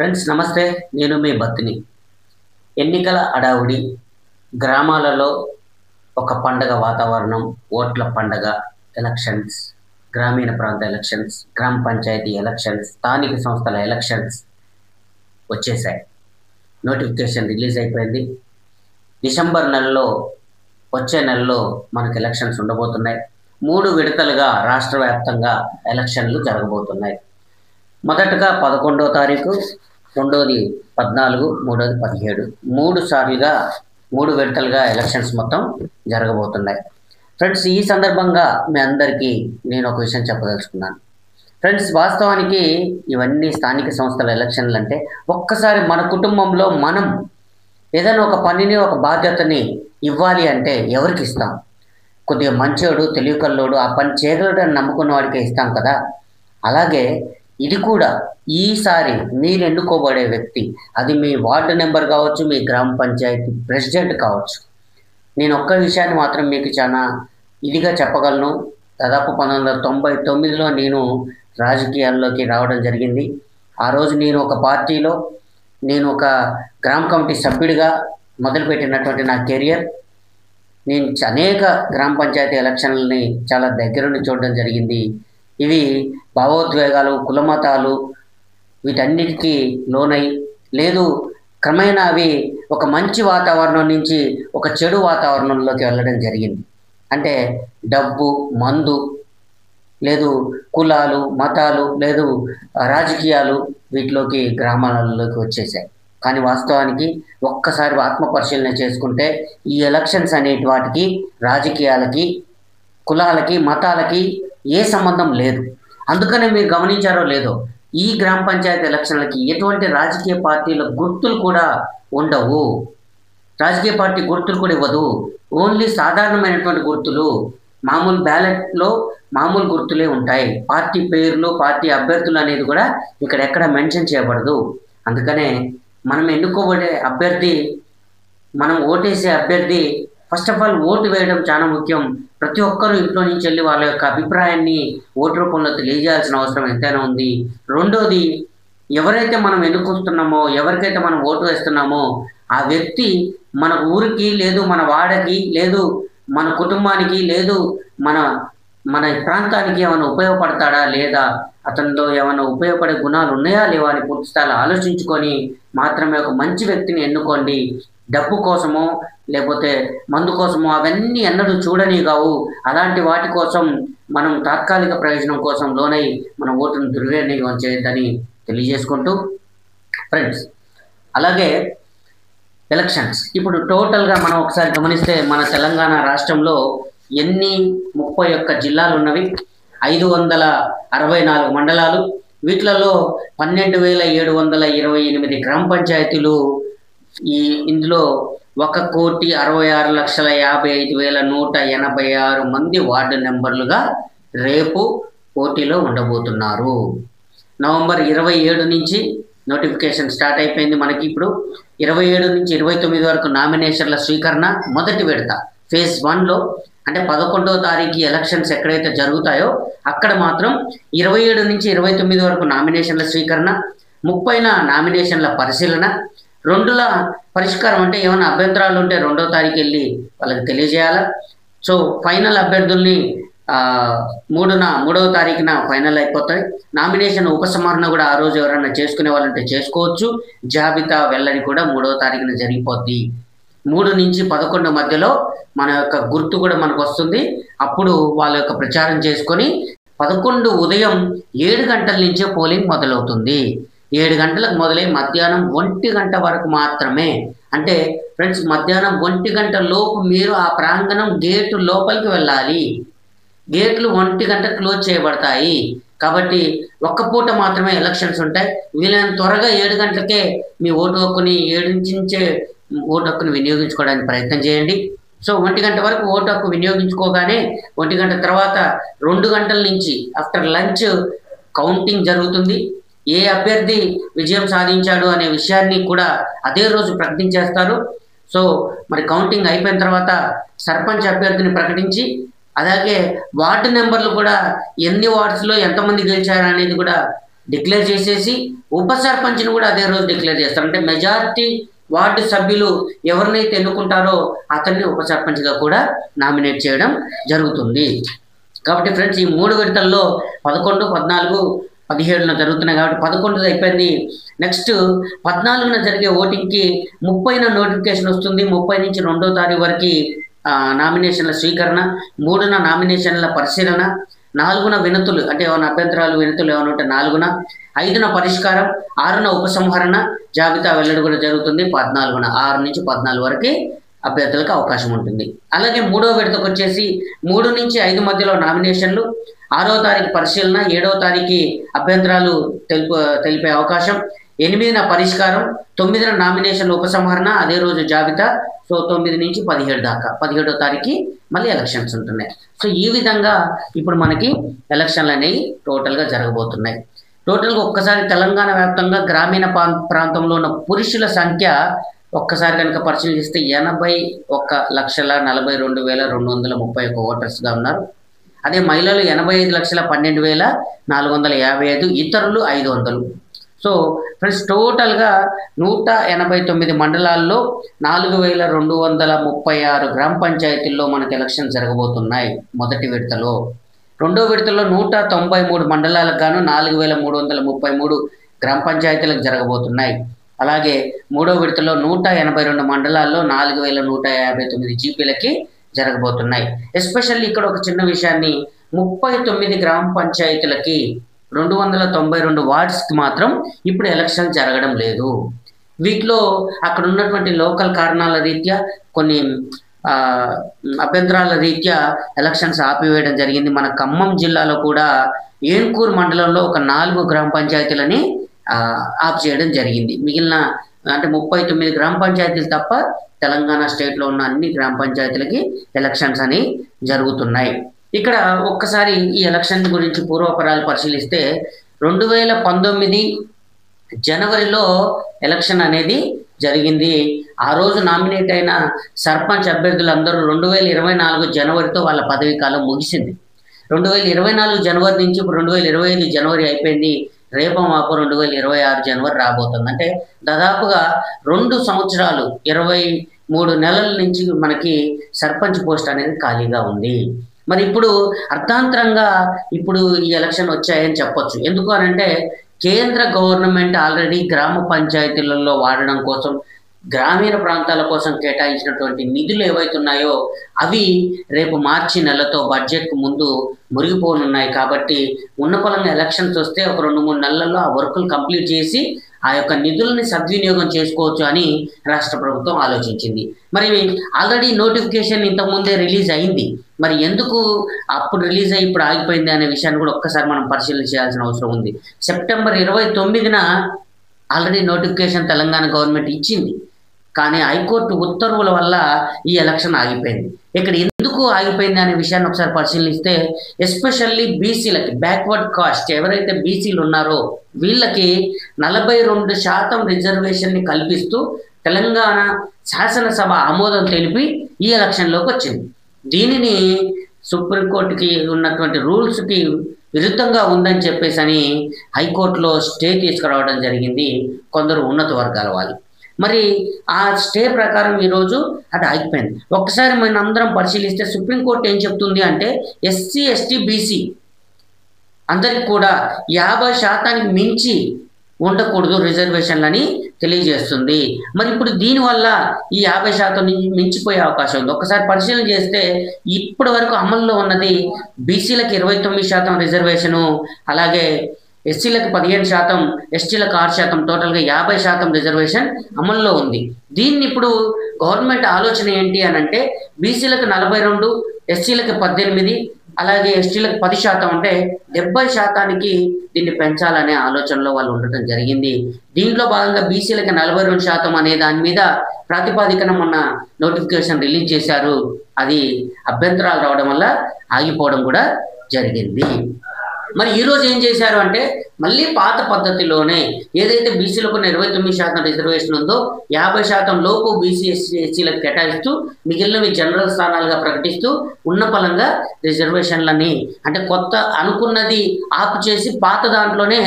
Friends నమస్తే. నేను మీ బత్తిని. ఎన్నికల హడావుడి, గ్రామాలలో ఒక పండగ వాతావరణం, ఓట్ల పండగ, ఎలక్షన్స్, గ్రామీణ ప్రాంత ఎలక్షన్స్, గ్రామ పంచాయతీ ఎలక్షన్స్, స్థానిక సంస్థల ఎలక్షన్స్ వచ్చేసాయి. నోటిఫికేషన్ రిలీజ్ అయిపోయింది. డిసెంబర్ నెలలో, వచ్చే నెలలో మనకు ఎలక్షన్స్ ఉండబోతున్నాయి. 3 విడతలుగా రాష్ట్ర వ్యాప్తంగా ఎలక్షన్లు జరగబోతున్నాయి. మొదటగా 11వ తారీఖు, రెండోది 14, మూడోది 17, 3 సార్లుగా 3 విడతలుగా ఎలక్షన్స్ మొత్తం జరగబోతున్నాయి. ఫ్రెండ్స్, ఈ సందర్భంగా మీ అందరికీ నేను ఒక విషయం చెప్పదలుచుకున్నాను. ఫ్రెండ్స్, వాస్తవానికి ఇవన్నీ స్థానిక సంస్థల ఎలక్షన్లు అంటే ఒక్కసారి మన కుటుంబంలో మనం ఏదైనా ఒక పనిని, ఒక బాధ్యతని ఇవ్వాలి అంటే ఎవరికి ఇస్తాం? కొద్దిగా మంచోడు, తెలివికల్లోడు, ఆ పని చేయగలడు అని నమ్ముకున్న వాడికే ఇస్తాం కదా. అలాగే ఇది కూడా ఈసారి మీరు ఎన్నుకోబడే వ్యక్తి, అది మీ వార్డు నెంబర్ కావచ్చు, మీ గ్రామ పంచాయతీ ప్రెసిడెంట్ కావచ్చు. నేను ఒక్క విషయాన్ని మాత్రం మీకు చాలా ఇదిగా చెప్పగలను. దాదాపు 1999లో నేను రాజకీయాల్లోకి రావడం జరిగింది. ఆ రోజు నేను ఒక పార్టీలో, నేను ఒక గ్రామ కమిటీ సభ్యుడిగా మొదలుపెట్టినటువంటి నా కెరియర్. నేను అనేక గ్రామ పంచాయతీ ఎలక్షన్లని చాలా దగ్గరుండి చూడడం జరిగింది. ఇవి భావోద్వేగాలు, కులమతాలు వీటన్నిటికీ లోనై లేదు, క్రమేణా అవి ఒక మంచి వాతావరణం నుంచి ఒక చెడు వాతావరణంలోకి వెళ్ళడం జరిగింది. అంటే డబ్బు, మందు, లేదు కులాలు, మతాలు, లేదు రాజకీయాలు వీటిలోకి గ్రామాలలోకి వచ్చేసాయి. కానీ వాస్తవానికి ఒక్కసారి ఆత్మపరిశీలన చేసుకుంటే ఈ ఎలక్షన్స్ అనేటి వాటికి రాజకీయాలకి, కులాలకి, మతాలకి ఏ సంబంధం లేదు. అందుకనే మీరు గమనించారో లేదో, ఈ గ్రామ పంచాయతీ ఎలక్షన్లకి ఎటువంటి రాజకీయ పార్టీల గుర్తులు కూడా ఉండవు. రాజకీయ పార్టీ గుర్తులు కూడా ఇవ్వదు. ఓన్లీ సాధారణమైనటువంటి గుర్తులు, మామూలు బ్యాలెట్లో మామూలు గుర్తులే ఉంటాయి. పార్టీ పేర్లు, పార్టీ అభ్యర్థులు అనేది కూడా ఇక్కడ ఎక్కడ మెన్షన్ చేయబడదు. అందుకనే మనం ఎన్నుకోబడే అభ్యర్థి, మనం ఓటేసే అభ్యర్థి, ఫస్ట్ ఆఫ్ ఆల్ ఓటు వేయడం చాలా ముఖ్యం. ప్రతి ఒక్కరూ ఇంట్లో నుంచి వెళ్ళి వాళ్ళ యొక్క అభిప్రాయాన్ని ఓటు రూపంలో తెలియజేయాల్సిన అవసరం ఎంతైనా ఉంది. రెండోది, ఎవరైతే మనం ఎన్నుకుంటున్నామో, ఎవరికైతే మనం ఓటు వేస్తున్నామో ఆ వ్యక్తి మన ఊరికి, లేదు మన వాడకి, లేదు మన కుటుంబానికి, లేదు మన మన ప్రాంతానికి ఏమైనా ఉపయోగపడతాడా లేదా, అతనిలో ఏమైనా ఉపయోగపడే గుణాలు ఉన్నాయా లేవా అని పూర్తిస్థాయిలో ఆలోచించుకొని మాత్రమే ఒక మంచి వ్యక్తిని ఎన్నుకోండి. డబ్బు కోసమో లేకపోతే మందు కోసమో అవన్నీ ఎన్నడూ చూడని కావు. అలాంటి వాటి కోసం మనం తాత్కాలిక ప్రయోజనం కోసం లోనై మన ఓటును దుర్వినియోగం చేయొద్దని తెలియజేసుకుంటూ, ఫ్రెండ్స్, అలాగే ఎలక్షన్స్ ఇప్పుడు టోటల్గా మనం ఒకసారి గమనిస్తే మన తెలంగాణ రాష్ట్రంలో 31 జిల్లాలు ఉన్నవి, 564 మండలాలు, వీటిలలో 12,728 గ్రామ పంచాయతీలు. ఇందులో 1,66,55,186 మంది వార్డు నెంబర్లుగా రేపు పోటీలో ఉండబోతున్నారు. నవంబర్ 27 నుంచి నోటిఫికేషన్ స్టార్ట్ అయిపోయింది. మనకి ఇప్పుడు 27 నుంచి 29 వరకు నామినేషన్ల స్వీకరణ మొదటి విడత ఫేజ్ 1లో, అంటే 11వ తారీఖు ఎలక్షన్స్ ఎక్కడైతే జరుగుతాయో అక్కడ మాత్రం 27 నుంచి 29 వరకు నామినేషన్ల స్వీకరణ, 30న నామినేషన్ల పరిశీలన, 2ల పరిష్కారం. అంటే ఏమైనా అభ్యంతరాలు ఉంటే 2వ తారీఖు వెళ్ళి వాళ్ళకి తెలియజేయాలి. సో ఫైనల్ అభ్యర్థుల్ని 3వ తారీఖున ఫైనల్ అయిపోతాయి. నామినేషన్ ఉపసంహరణ కూడా ఆ రోజు ఎవరైనా చేసుకునే వాళ్ళంటే చేసుకోవచ్చు. జాబితా వెల్లడి కూడా 3వ తారీఖున జరిగిపోద్ది. 3 నుంచి 11 మధ్యలో మన యొక్క గుర్తు కూడా మనకు వస్తుంది. అప్పుడు వాళ్ళ యొక్క ప్రచారం చేసుకొని 11 ఉదయం 7 గంటల నుంచే పోలింగ్ మొదలవుతుంది. 7 గంటలకు మొదలై మధ్యాహ్నం 1 గంట వరకు మాత్రమే. అంటే ఫ్రెండ్స్, మధ్యాహ్నం 1 గంట లోపు మీరు ఆ ప్రాంగణం గేటు లోపలికి వెళ్ళాలి. గేట్లు 1 గంట క్లోజ్ చేయబడతాయి. కాబట్టి ఒక్క పూట మాత్రమే ఎలక్షన్స్ ఉంటాయి. వీలైనంత త్వరగా 7 గంటలకే మీ ఓటు హక్కుని, 7 నుంచే ఓటు హక్కుని వినియోగించుకోవడానికి ప్రయత్నం చేయండి. సో 1 గంట వరకు ఓటు హక్కు వినియోగించుకోగానే 1 గంట తర్వాత 2 గంటల నుంచి ఆఫ్టర్ లంచ్ కౌంటింగ్ జరుగుతుంది. ఏ అభ్యర్థి విజయం సాధించాడు అనే విషయాన్ని కూడా అదే రోజు ప్రకటించేస్తారు. సో మరి కౌంటింగ్ అయిపోయిన తర్వాత సర్పంచ్ అభ్యర్థిని ప్రకటించి, అలాగే వార్డు నెంబర్లు కూడా ఎన్ని వార్డ్స్లో ఎంతమంది గెలిచారు అనేది కూడా డిక్లేర్ చేసేసి ఉప సర్పంచ్ని కూడా అదే రోజు డిక్లేర్ చేస్తారు. అంటే మెజారిటీ వార్డు సభ్యులు ఎవరినైతే ఎన్నుకుంటారో అతన్ని ఉప సర్పంచ్గా కూడా నామినేట్ చేయడం జరుగుతుంది. కాబట్టి ఫ్రెండ్స్, ఈ 3 విడతల్లో 11, 14, 17 జరుగుతున్నాయి కాబట్టి 11 అయిపోయింది. నెక్స్ట్ 14న జరిగే ఓటింగ్కి 30న నోటిఫికేషన్ వస్తుంది. 30 నుంచి 2వ తారీఖు వరకు నామినేషన్ల స్వీకరణ, 3న నామినేషన్ల పరిశీలన, 4న వినతులు అంటే ఏమైనా అభ్యంతరాలు వినతులు ఏమైనా ఉంటే 4న, 5న పరిష్కారం, 6న ఉపసంహరణ జాబితా వెల్లడి కూడా జరుగుతుంది. 14న 6 నుంచి 14 వరకు అభ్యర్థులకు అవకాశం ఉంటుంది. అలాగే 3వ విడతకు వచ్చేసి 3 నుంచి 5 మధ్యలో నామినేషన్లు, 6వ తారీఖు పరిశీలన, 7వ తారీఖు అభ్యంతరాలు తెలిపే అవకాశం, 8న పరిష్కారం, 9న నామినేషన్లు ఉపసంహరణ, అదే రోజు జాబితా. సో 9 నుంచి 17 దాకా, 17వ తారీఖు మళ్ళీ ఎలక్షన్స్ ఉంటున్నాయి. సో ఈ విధంగా ఇప్పుడు మనకి ఎలక్షన్లు అనేవి టోటల్గా జరగబోతున్నాయి. టోటల్గా ఒక్కసారి తెలంగాణ వ్యాప్తంగా గ్రామీణ ప్రాంతంలో ఉన్న పురుషుల సంఖ్య ఒక్కసారి కనుక పరిశీలిస్తే 81,42,231 ఓటర్స్గా ఉన్నారు. అదే మహిళలు 85,12,455, ఇతరులు 500. సో ఫ్రెండ్స్, టోటల్గా 189 మండలాల్లో 4,236 గ్రామ పంచాయతీల్లో మనకు ఎలక్షన్ జరగబోతున్నాయి మొదటి విడతలో. రెండో విడతలో 193 మండలాలకు గాను 4,333 గ్రామ పంచాయతీలకు జరగబోతున్నాయి. అలాగే మూడో విడతలో 182 మండలాల్లో 4,159 జీపీలకి జరగబోతున్నాయి. ఎస్పెషల్లీ ఇక్కడ ఒక చిన్న విషయాన్ని, 39 గ్రామ పంచాయతీలకి 292 వార్డ్స్కి మాత్రం ఇప్పుడు ఎలక్షన్ జరగడం లేదు. వీటిలో అక్కడ ఉన్నటువంటి లోకల్ కారణాల రీత్యా, కొన్ని అభ్యంతరాల రీత్యా ఎలక్షన్స్ ఆపివేయడం జరిగింది. మన ఖమ్మం జిల్లాలో కూడా ఏన్కూరు మండలంలో ఒక 4 గ్రామ పంచాయతీలని ఆప్ చేయడం జరిగింది. మిగిలిన అంటే 39 గ్రామ పంచాయతీలు తప్ప తెలంగాణ స్టేట్లో ఉన్న అన్ని గ్రామ పంచాయతీలకి ఎలక్షన్స్ అని జరుగుతున్నాయి. ఇక్కడ ఒక్కసారి ఈ ఎలక్షన్ గురించి పూర్వపరాలు పరిశీలిస్తే 2019 జనవరిలో ఎలక్షన్ అనేది జరిగింది. ఆ రోజు నామినేట్ అయిన సర్పంచ్ అభ్యర్థులందరూ 2024 జనవరితో వాళ్ళ పదవీ కాలం ముగిసింది. 2024 జనవరి నుంచి ఇప్పుడు 2025 జనవరి అయిపోయింది. రేపు మాపు 2026 జనవరి రాబోతుంది. అంటే దాదాపుగా 2 సంవత్సరాలు 23 నెలల నుంచి మనకి సర్పంచ్ పోస్ట్ అనేది ఖాళీగా ఉంది. మరి ఇప్పుడు అర్థాంతరంగా ఇప్పుడు ఈ ఎలక్షన్ వచ్చాయని చెప్పొచ్చు. ఎందుకు అనంటే కేంద్ర గవర్నమెంట్ ఆల్రెడీ గ్రామ పంచాయతీలలో వాడడం కోసం, గ్రామీణ ప్రాంతాల కోసం కేటాయించినటువంటి నిధులు ఏవైతున్నాయో అవి రేపు మార్చి నెలతో బడ్జెట్కు ముందు మురిగిపోనున్నాయి. కాబట్టి ఉన్నపలంగా ఎలక్షన్స్ వస్తే ఒక 2-3 నెలల్లో ఆ వర్కులు కంప్లీట్ చేసి ఆ యొక్క నిధులని సద్వినియోగం చేసుకోవచ్చు అని రాష్ట్ర ప్రభుత్వం ఆలోచించింది. మరి ఆల్రెడీ నోటిఫికేషన్ ఇంతకుముందే రిలీజ్ అయింది. మరి ఎందుకు అప్పుడు రిలీజ్ అయ్యి ఇప్పుడు ఆగిపోయింది అనే విషయాన్ని కూడా ఒక్కసారి మనం పరిశీలన చేయాల్సిన అవసరం ఉంది. సెప్టెంబర్ 29న ఆల్రెడీ నోటిఫికేషన్ తెలంగాణ గవర్నమెంట్ ఇచ్చింది. కానీ హైకోర్టు ఉత్తర్వుల వల్ల ఈ ఎలక్షన్ ఆగిపోయింది. ఇక్కడ ఎందుకు ఆగిపోయింది అనే విషయాన్ని ఒకసారి పరిశీలిస్తే, ఎస్పెషల్లీ బీసీలకి, బ్యాక్వర్డ్ కాస్ట్ ఎవరైతే బీసీలు ఉన్నారో వీళ్ళకి 42% రిజర్వేషన్ని కల్పిస్తూ తెలంగాణ శాసనసభ ఆమోదం తెలిపి ఈ ఎలక్షన్లోకి వచ్చింది. దీనిని సుప్రీంకోర్టుకి ఉన్నటువంటి రూల్స్కి విరుద్ధంగా ఉందని చెప్పేసి హైకోర్టులో స్టే తీసుకురావడం జరిగింది కొందరు ఉన్నత వర్గాల వాళ్ళు. మరి ఆ స్టే ప్రకారం ఈరోజు అది ఆగిపోయింది. ఒక్కసారి మనం అందరం పరిశీలిస్తే సుప్రీంకోర్టు ఏం చెప్తుంది అంటే, ఎస్సీ, ఎస్టీ, బీసీ అందరికి కూడా 50% మించి ఉండకూడదు రిజర్వేషన్లని తెలియజేస్తుంది. మరి ఇప్పుడు దీనివల్ల ఈ 50% మించిపోయే అవకాశం ఉంది. ఒకసారి పరిశీలన చేస్తే ఇప్పటి వరకు అమల్లో ఉన్నది బీసీలకు 29% రిజర్వేషను, అలాగే ఎస్సీలకు 15%, ఎస్టీలకు 6%, టోటల్గా 50% రిజర్వేషన్ అమల్లో ఉంది. దీన్ని ఇప్పుడు గవర్నమెంట్ ఆలోచన ఏంటి అని అంటే, బీసీలకు 42, ఎస్సీలకు 18, అలాగే ఎస్టీలకు 10%, అంటే 70%కి దీన్ని పెంచాలనే ఆలోచనలో వాళ్ళు ఉండటం జరిగింది. దీంట్లో భాగంగా బీసీలకి 42% అనే దాని మీద ప్రాతిపాదికన మొన్న నోటిఫికేషన్ రిలీజ్ చేశారు. అది అభ్యంతరాలు రావడం వల్ల ఆగిపోవడం కూడా జరిగింది. మరి ఈరోజు ఏం చేశారు అంటే మళ్ళీ పాత పద్ధతిలోనే ఏదైతే బీసీలకు 29% రిజర్వేషన్ ఉందో 50% లోపు బీసీ ఎస్సీలకు కేటాయిస్తూ మిగిలినవి జనరల్ స్థానాలుగా ప్రకటిస్తూ ఉన్న పలంగా రిజర్వేషన్లని అంటే కొత్త అనుకున్నది ఆపు చేసి పాత దాంట్లోనే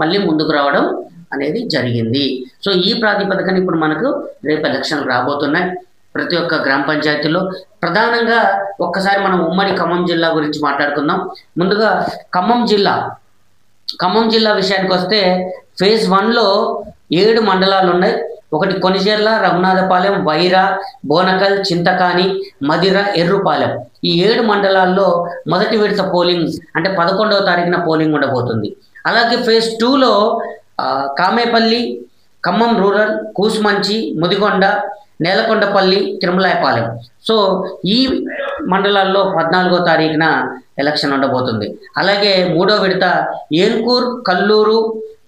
మళ్ళీ ముందుకు రావడం అనేది జరిగింది. సో ఈ ప్రాతిపదికన ఇప్పుడు మనకు రేపు ఎలక్షన్లు రాబోతున్నాయి ప్రతి ఒక్క గ్రామ పంచాయతీలో. ప్రధానంగా ఒక్కసారి మనం ఉమ్మడి ఖమ్మం జిల్లా గురించి మాట్లాడుకుందాం. ముందుగా ఖమ్మం జిల్లా విషయానికి వస్తే ఫేజ్ 1లో 7 మండలాలు ఉన్నాయి. ఒకటి కొనిజర్ల, రఘునాథపాలెం, వైరా, బోనకల్, చింతకాని, మదిర, ఎర్రుపాలెం. ఈ 7 మండలాల్లో మొదటి విడత పోలింగ్ అంటే 11వ తారీఖున పోలింగ్ ఉండబోతుంది. అలాగే ఫేజ్ 2లో కామేపల్లి, ఖమ్మం రూరల్, కూసుమంచి, ముదిగొండ, నేలకొండపల్లి, తిరుమలాయపాలెం. సో ఈ మండలాల్లో 14వ తారీఖున ఎలక్షన్ ఉండబోతుంది. అలాగే 3వ విడత ఏన్కూర్, కల్లూరు,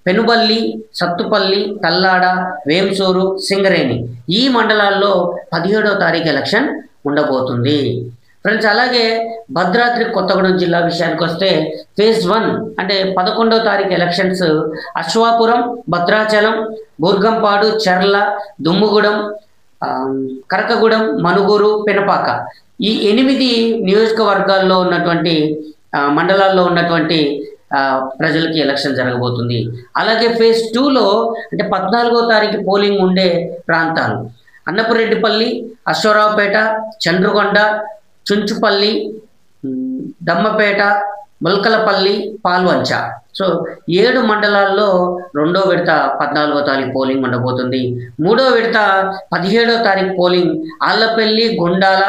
పెనుబల్లి, సత్తుపల్లి, తల్లాడ, వేంసూరు, సింగరేణి ఈ మండలాల్లో 17వ తారీఖు ఎలక్షన్ ఉండబోతుంది ఫ్రెండ్స్. అలాగే భద్రాద్రి కొత్తగూడెం జిల్లా విషయానికి వస్తే ఫేజ్ 1 అంటే 11వ తారీఖు ఎలక్షన్స్ అశ్వాపురం, భద్రాచలం, బూర్గంపాడు, చెర్ల, దుమ్ముగూడెం, కరకగూడెం, మనుగూరు, పెనపాక ఈ 8 నియోజకవర్గాల్లో ఉన్నటువంటి మండలాల్లో ఉన్నటువంటి ప్రజలకి ఎలక్షన్ జరగబోతుంది. అలాగే ఫేజ్ 2లో అంటే 14వ తారీఖు పోలింగ్ ఉండే ప్రాంతాలు అన్నపురెడ్డిపల్లి, అశ్వరావుపేట, చంద్రుగొండ, చుంచుపల్లి, దమ్మపేట, ముల్కలపల్లి, పాల్వంచ. సో 7 మండలాల్లో 2వ విడత 14వ తారీఖు పోలింగ్ ఉండబోతుంది. 3వ విడత 17వ తారీఖు పోలింగ్ ఆళ్లపల్లి, గుండాల,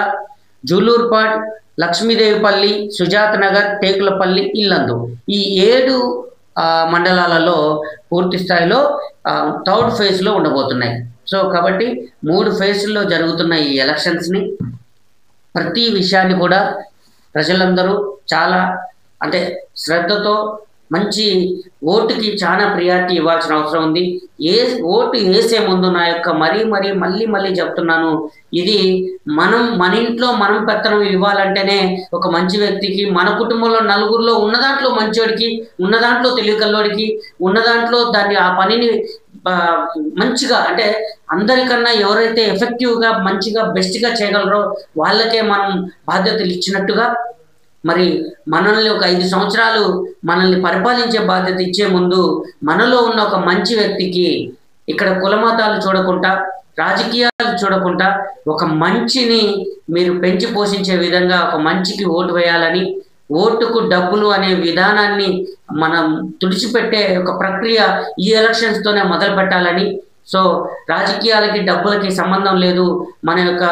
జూలూర్పాడ్, లక్ష్మీదేవిపల్లి, సుజాత్ నగర్, టేకులపల్లి, ఇల్లందు ఈ 7 మండలాలలో పూర్తి స్థాయిలో 3rd ఫేజ్లో ఉండబోతున్నాయి. సో కాబట్టి 3 ఫేజ్ల్లో జరుగుతున్న ఈ ఎలక్షన్స్ని ప్రతి విషయాన్ని కూడా ప్రజలందరూ చాలా అంటే శ్రద్ధతో మంచి ఓటుకి చాలా ప్రియారిటీ ఇవ్వాల్సిన అవసరం ఉంది. ఓటు వేసే ముందు నా యొక్క మళ్ళీ చెప్తున్నాను, ఇది మన ఇంట్లో మనం పెత్తనం ఇవ్వాలంటేనే ఒక మంచి వ్యక్తికి మన కుటుంబంలో నలుగురిలో ఉన్న దాంట్లో మంచివాడికి, ఉన్న దాంట్లో తెలివికల్లోడికి, ఉన్న దాంట్లో దాన్ని ఆ పనిని మంచిగా అంటే అందరికన్నా ఎవరైతే ఎఫెక్టివ్గా మంచిగా బెస్ట్గా చేయగలరో వాళ్ళకే మనం బాధ్యతలు ఇచ్చినట్టుగా మరి మనల్ని ఒక 5 సంవత్సరాలు మనల్ని పరిపాలించే బాధ్యత ఇచ్చే ముందు మనలో ఉన్న ఒక మంచి వ్యక్తికి ఇక్కడ కులమతాలు చూడకుండా రాజకీయాలు చూడకుండా ఒక మంచిని మీరు పెంచి పోషించే విధంగా ఒక మంచికి ఓటు వేయాలని, ఓటుకు డబ్బులు అనే విధానాన్ని మనం తుడిచిపెట్టే ఒక ప్రక్రియ ఈ ఎలక్షన్స్తోనే మొదలు పెట్టాలని. సో రాజకీయాలకి డబ్బులకి సంబంధం లేదు, మన యొక్క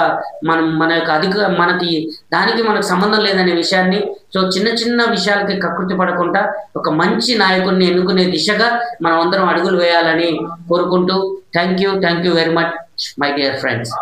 మనకు సంబంధం లేదనే విషయాన్ని సో చిన్న విషయాలకి కకృతి పడకుండా ఒక మంచి నాయకుడిని ఎన్నుకునే దిశగా మనం అందరం అడుగులు వేయాలని కోరుకుంటూ thank you very much my dear friends.